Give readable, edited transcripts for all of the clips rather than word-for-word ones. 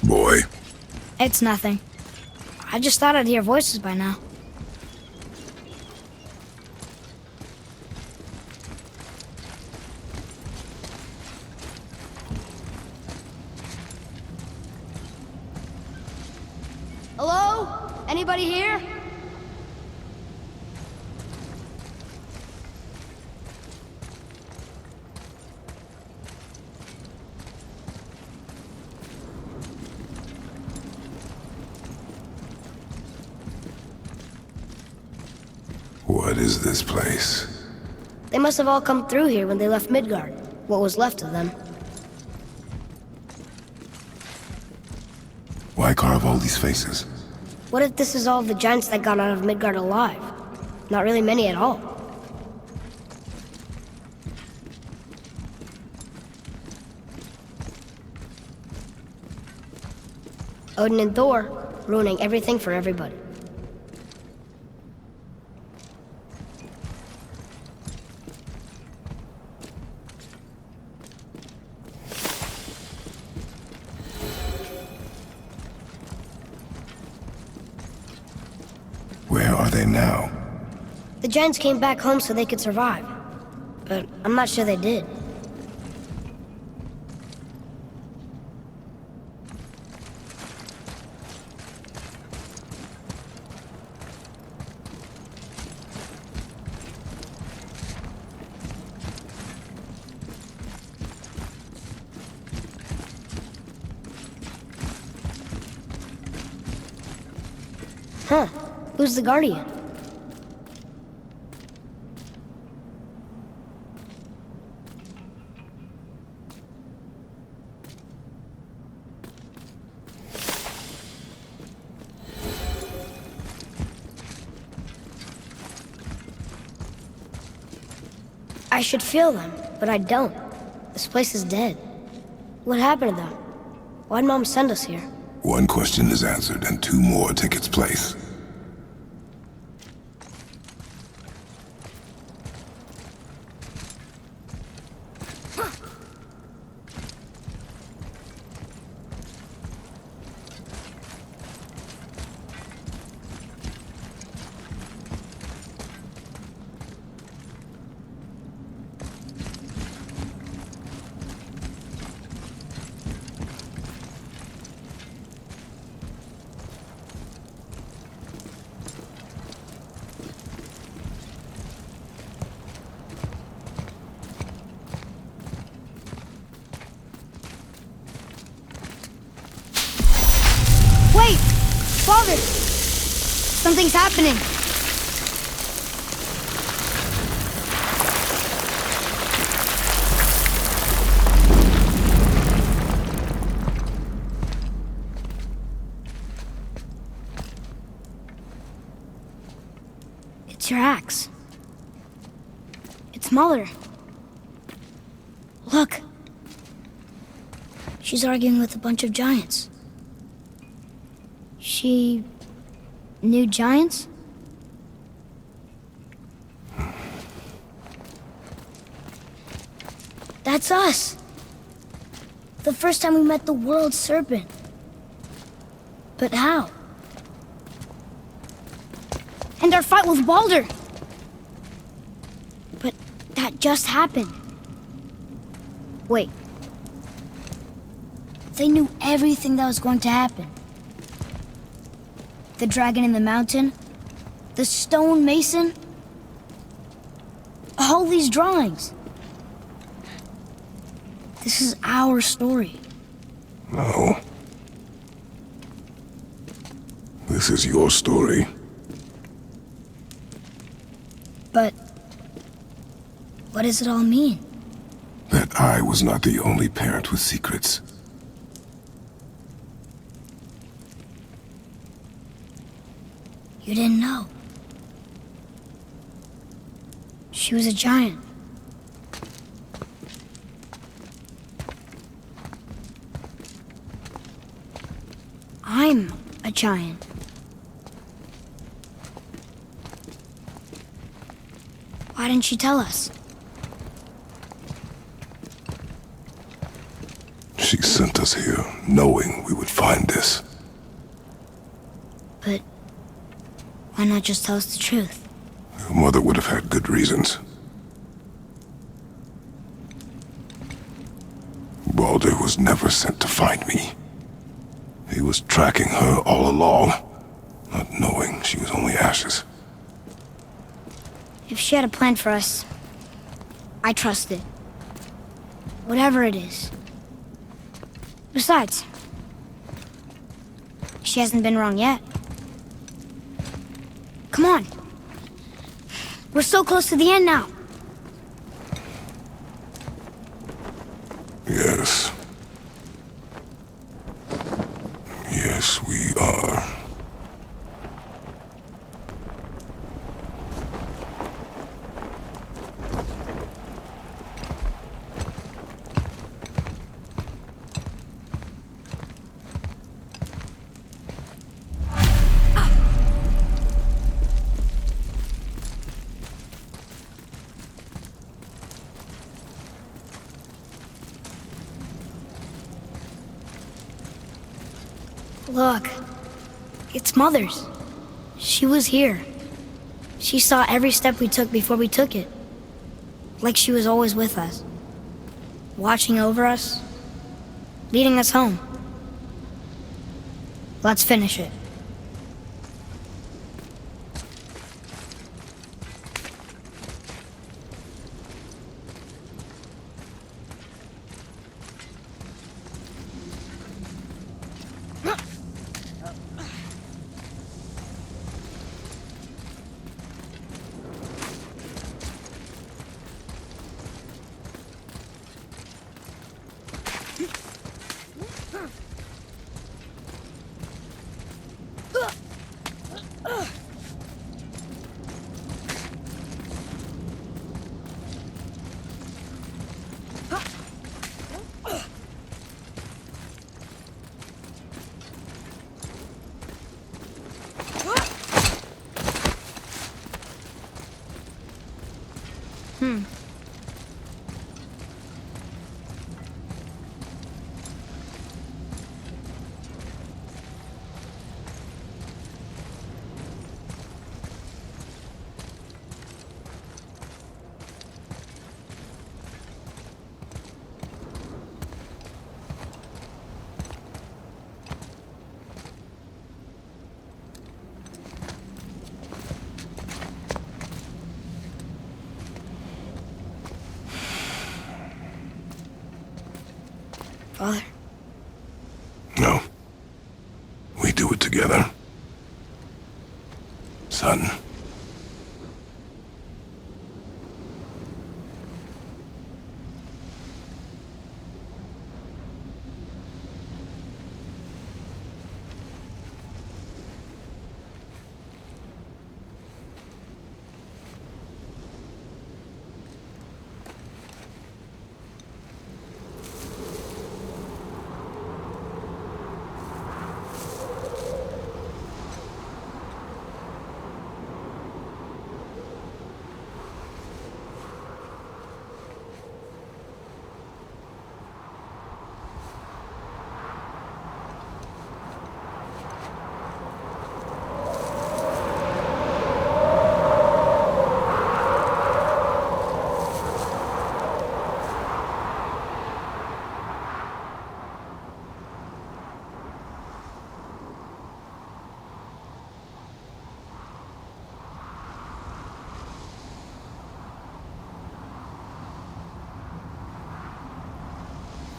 Boy. It's nothing. I just thought I'd hear voices by now. Hello? Anybody here? What is this place? They must have all come through here when they left Midgard. What was left of them. Why carve all these faces? What if this is all the giants that got out of Midgard alive? Not really many at all. Odin and Thor, ruining everything for everybody. Where are they now? The giants came back home so they could survive. But I'm not sure they did. Huh. Who's the Guardian? I should feel them, but I don't. This place is dead. What happened to them? Why'd Mom send us here? One question is answered, and two more take its place. Wait! Father! Something's happening! It's your axe. It's Mother. Look! She's arguing with a bunch of giants. She knew giants? That's us! The first time we met the world serpent. But how? And our fight with Baldur! But that just happened. Wait. They knew everything that was going to happen. The dragon in the mountain, the stone mason, all these drawings. This is our story. No. This is your story. But what does it all mean? That I was not the only parent with secrets. You didn't know. She was a giant. I'm a giant. Why didn't she tell us? She sent us here, knowing we would find this. But why not just tell us the truth? Your mother would have had good reasons. Baldur was never sent to find me. He was tracking her all along, not knowing she was only ashes. If she had a plan for us, I trust it. Whatever it is. Besides, she hasn't been wrong yet. Come on. We're so close to the end now. Yes. Yes, we are. Look, it's Mother's. She was here. She saw every step we took before we took it. Like she was always with us. Watching over us. Leading us home. Let's finish it. Father? No. We do it together. Son.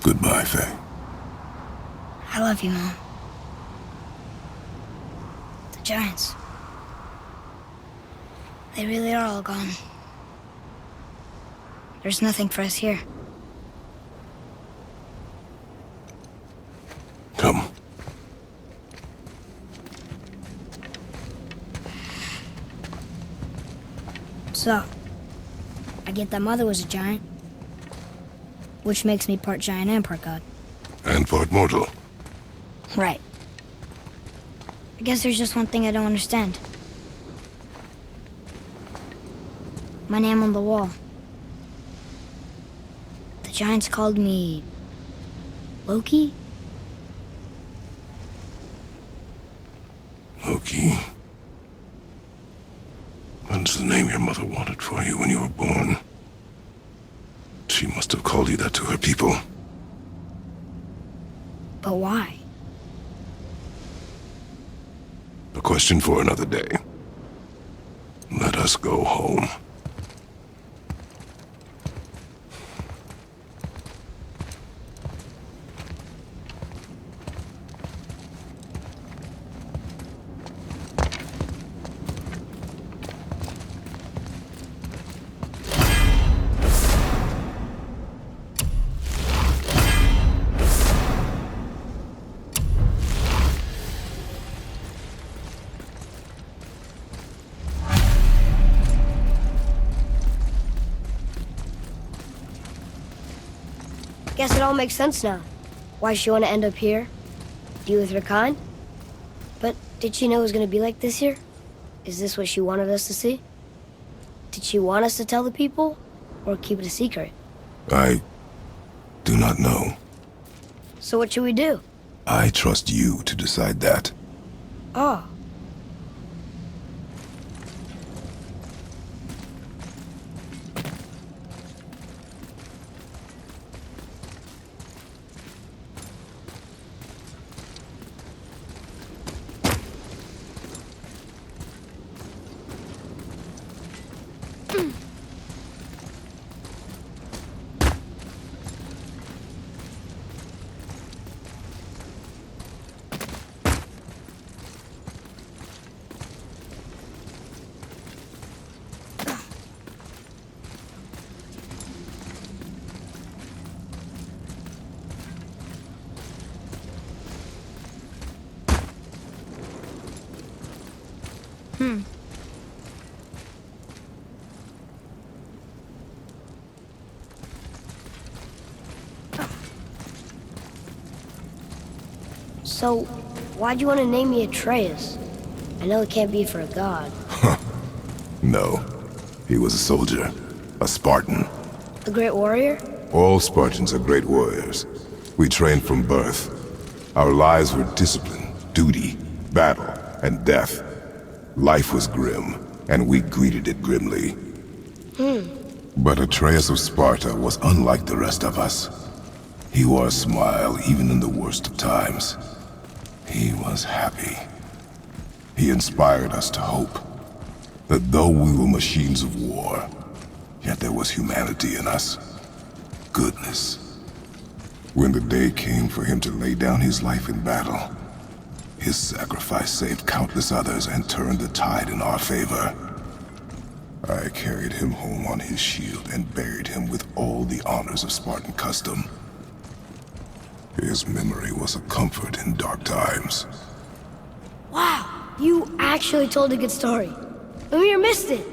Goodbye, Faye. I love you, Mom. The Giants. They really are all gone. There's nothing for us here. Come. So, I get that Mother was a giant. Which makes me part giant and part god. And part mortal. Right. I guess there's just one thing I don't understand. My name on the wall. The Giants called me... Loki? Loki. That's the name your mother wanted for you when you were born. She must have called you that to her people. But why? A question for another day. Let us go home. Guess it all makes sense now. Why she want to end up here? Deal with her kind? But did she know it was going to be like this here? Is this what she wanted us to see? Did she want us to tell the people? Or keep it a secret? I do not know. So what should we do? I trust you to decide that. Oh. So, why'd you want to name me Atreus? I know it can't be for a god. No. He was a soldier. A Spartan. A great warrior? All Spartans are great warriors. We trained from birth. Our lives were discipline, duty, battle, and death. Life was grim, and we greeted it grimly. But Atreus of Sparta was unlike the rest of us. He wore a smile even in the worst of times. He was happy. He inspired us to hope that though we were machines of war, yet there was humanity in us. Goodness. When the day came for him to lay down his life in battle, his sacrifice saved countless others and turned the tide in our favor. I carried him home on his shield and buried him with all the honors of Spartan custom. His memory was a comfort in dark times. Wow, you actually told a good story. Amir missed it.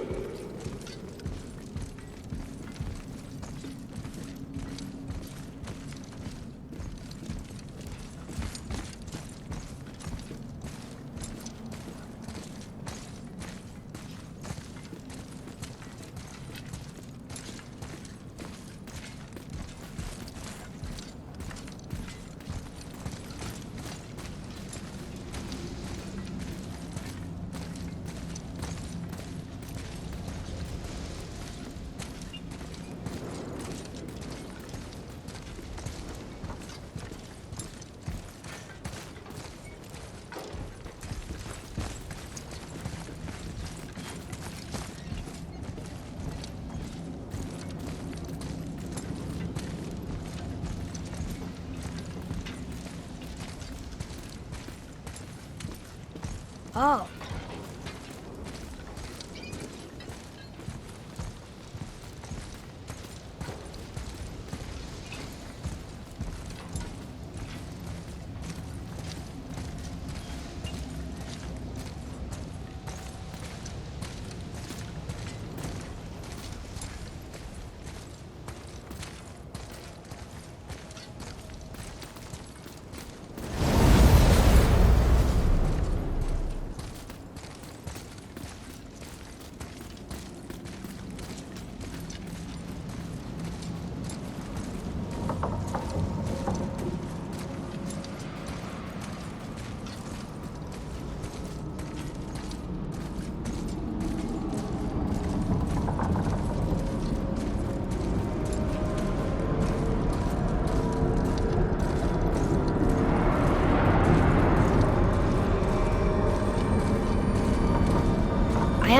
Oh.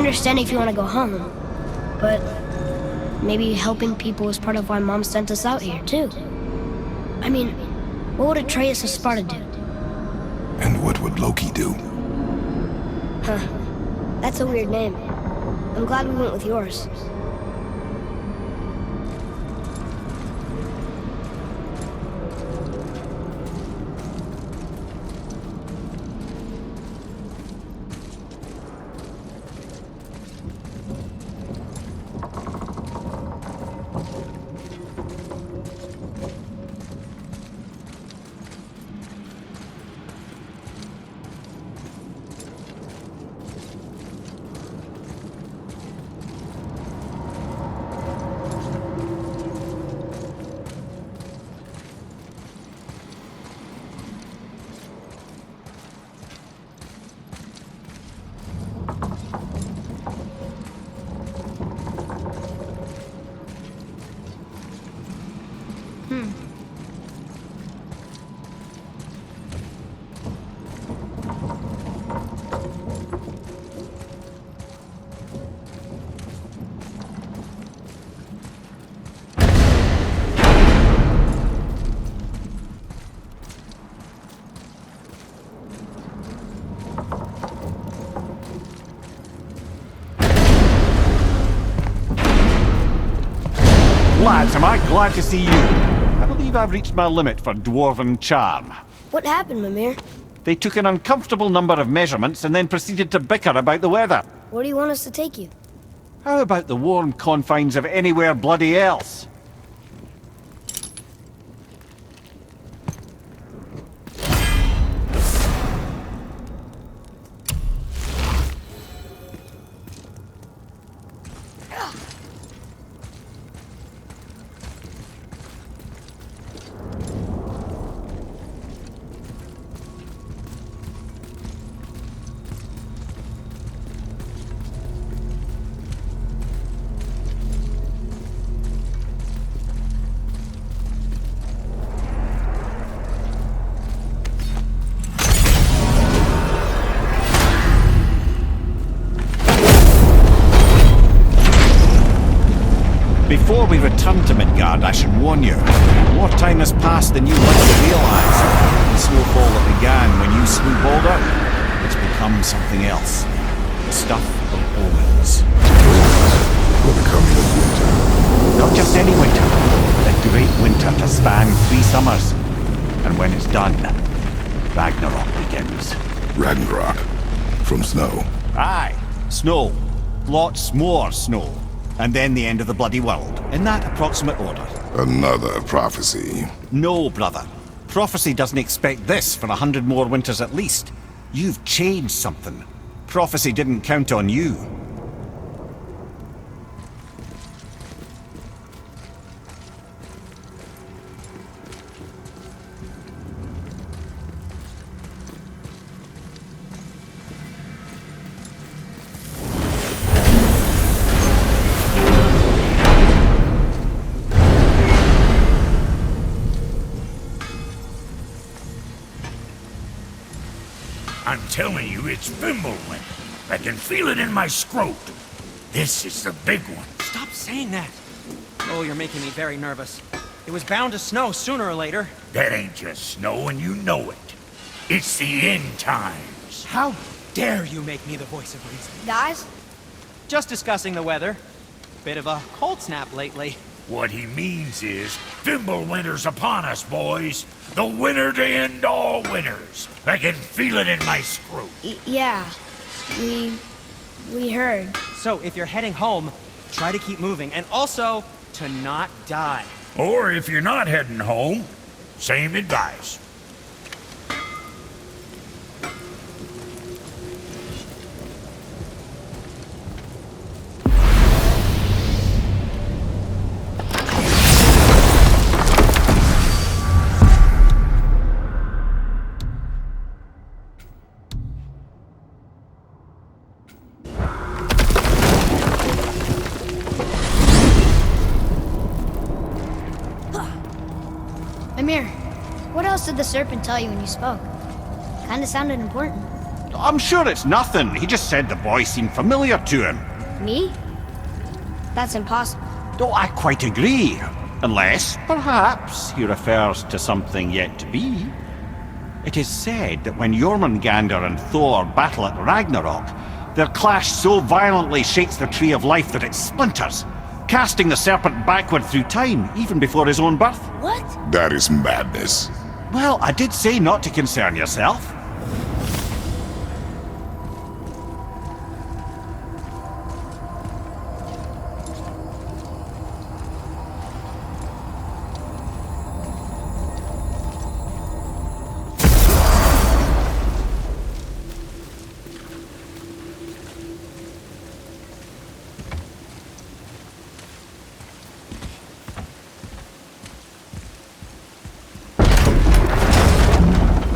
understand if you want to go home, but maybe helping people is part of why Mom sent us out here, too. I mean, what would Atreus of Sparta do? And what would Loki do? Huh. That's a weird name. I'm glad we went with yours. Lads, am I glad to see you. I believe I've reached my limit for dwarven charm. What happened, Mimir? They took an uncomfortable number of measurements and then proceeded to bicker about the weather. Where do you want us to take you? How about the warm confines of anywhere bloody else? Before we return to Midgard, I should warn you. More time has passed than you likely realize. The snowfall that began when you slew Baldur, it's become something else. The stuff of omens. For the coming of winter. Not just any winter. The great winter to span 3 summers. And when it's done, Ragnarok begins. Ragnarok. From snow. Aye, snow. Lots more snow. And then the end of the bloody world, in that approximate order. Another prophecy. No, brother. Prophecy doesn't expect this for 100 more winters at least. You've changed something. Prophecy didn't count on you. I'm telling you, it's Fimbulwind. I can feel it in my scrot. This is the big one. Stop saying that. Oh, you're making me very nervous. It was bound to snow sooner or later. That ain't just snow, and you know it. It's the end times. How dare you make me the voice of reason? Guys? Just discussing the weather. Bit of a cold snap lately. What he means is, Fimbulwinter's upon us, boys. The winter to end all winters. I can feel it in my scrot. Yeah. We heard. So, if you're heading home, try to keep moving, and also to not die. Or if you're not heading home, same advice. Mimir, what else did the serpent tell you when you spoke? Kinda sounded important. I'm sure it's nothing. He just said the boy seemed familiar to him. Me? That's impossible. Oh, I quite agree. Unless, perhaps, he refers to something yet to be. It is said that when Jormungandr and Thor battle at Ragnarok, their clash so violently shakes the Tree of Life that it splinters, casting the serpent backward through time, even before his own birth. What? That is madness. Well, I did say not to concern yourself.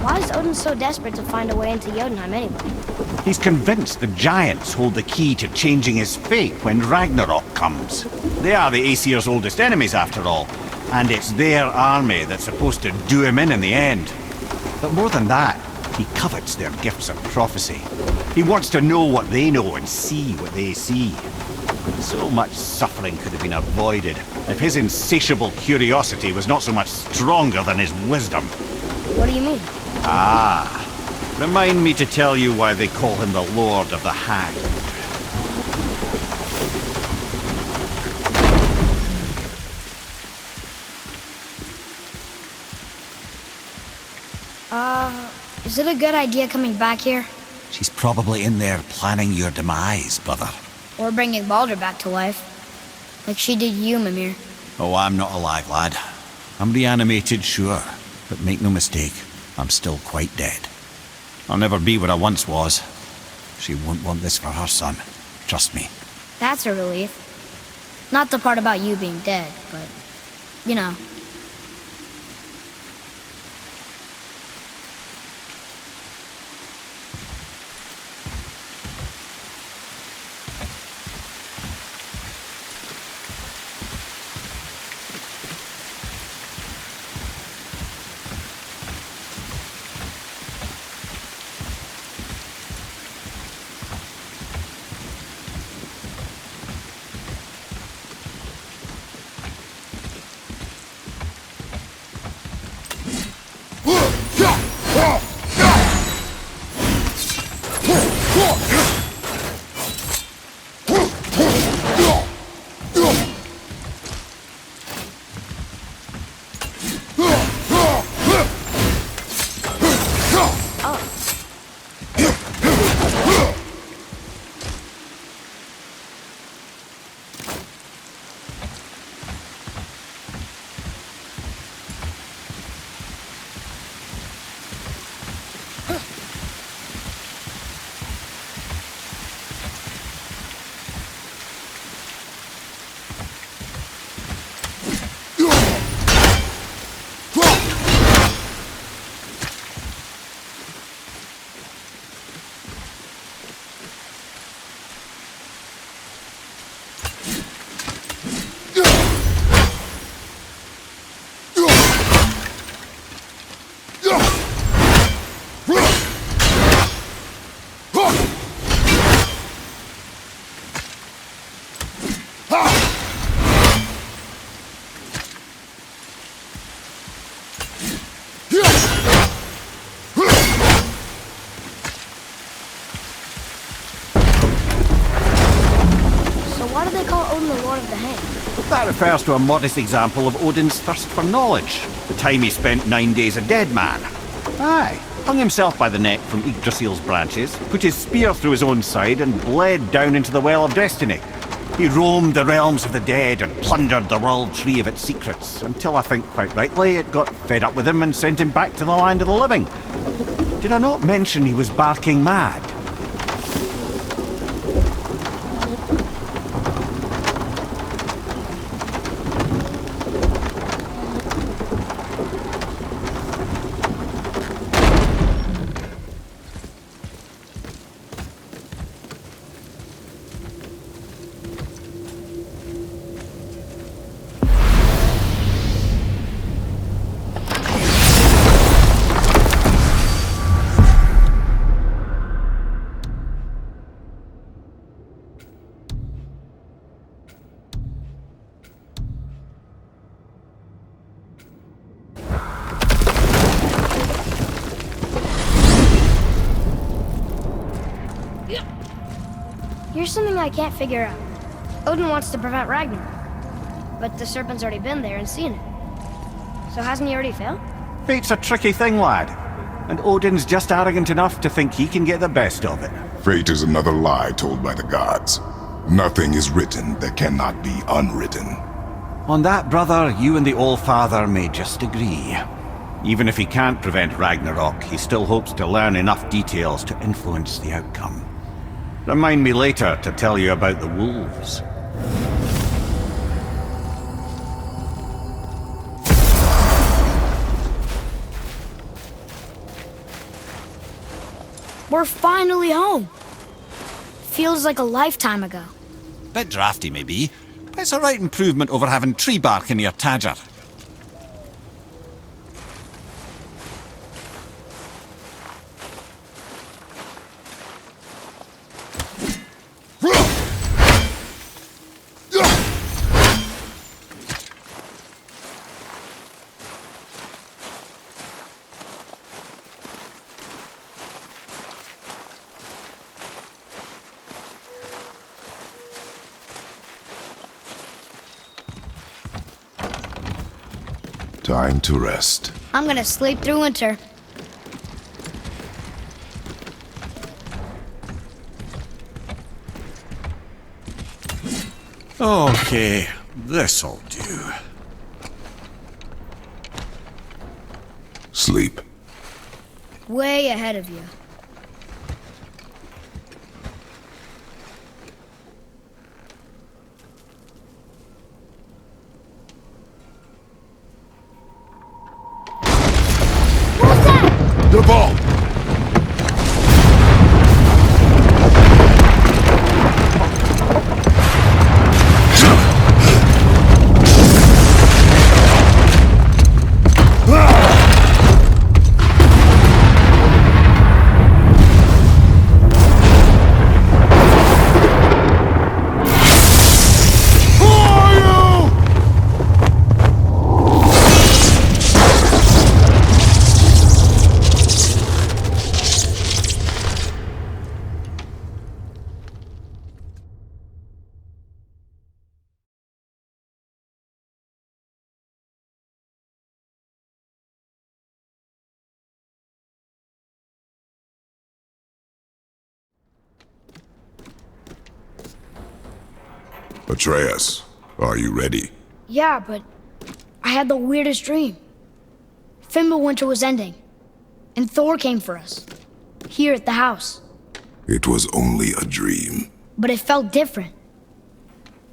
Why is Odin so desperate to find a way into Jotunheim anyway? He's convinced the giants hold the key to changing his fate when Ragnarok comes. They are the Aesir's oldest enemies, after all, and it's their army that's supposed to do him in the end. But more than that, he covets their gifts of prophecy. He wants to know what they know and see what they see. So much suffering could have been avoided if his insatiable curiosity was not so much stronger than his wisdom. What do you mean? Ah, remind me to tell you why they call him the Lord of the Hanged. Is it a good idea coming back here? She's probably in there planning your demise, brother. Or bringing Baldur back to life? Like she did you, Mimir. Oh, I'm not alive, lad. I'm reanimated, sure. But make no mistake, I'm still quite dead. I'll never be what I once was. She won't want this for her son. Trust me. That's a relief. Not the part about you being dead, but, you know. That refers to a modest example of Odin's thirst for knowledge. The time he spent 9 days a dead man. Aye, hung himself by the neck from Yggdrasil's branches, put his spear through his own side and bled down into the Well of Destiny. He roamed the realms of the dead and plundered the World Tree of its secrets, until I think quite rightly it got fed up with him and sent him back to the land of the living. Did I not mention he was barking mad? Here's something I can't figure out. Odin wants to prevent Ragnarok, but the serpent's already been there and seen it. So hasn't he already failed? Fate's a tricky thing, lad. And Odin's just arrogant enough to think he can get the best of it. Fate is another lie told by the gods. Nothing is written that cannot be unwritten. On that, brother, you and the All-Father may just agree. Even if he can't prevent Ragnarok, he still hopes to learn enough details to influence the outcome. Remind me later to tell you about the wolves. We're finally home. Feels like a lifetime ago. Bit drafty, maybe, but it's a right improvement over having tree bark in your tadger. Time to rest. I'm gonna sleep through winter. Okay, this'll do. Sleep. Way ahead of you. The ball! Atreus, are you ready? Yeah, but I had the weirdest dream. Fimbulwinter was ending, and Thor came for us. Here at the house. It was only a dream. But it felt different.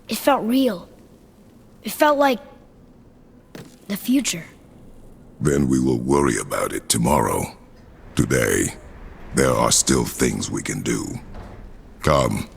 It felt real. It felt like the future. Then we will worry about it tomorrow. Today, there are still things we can do. Come.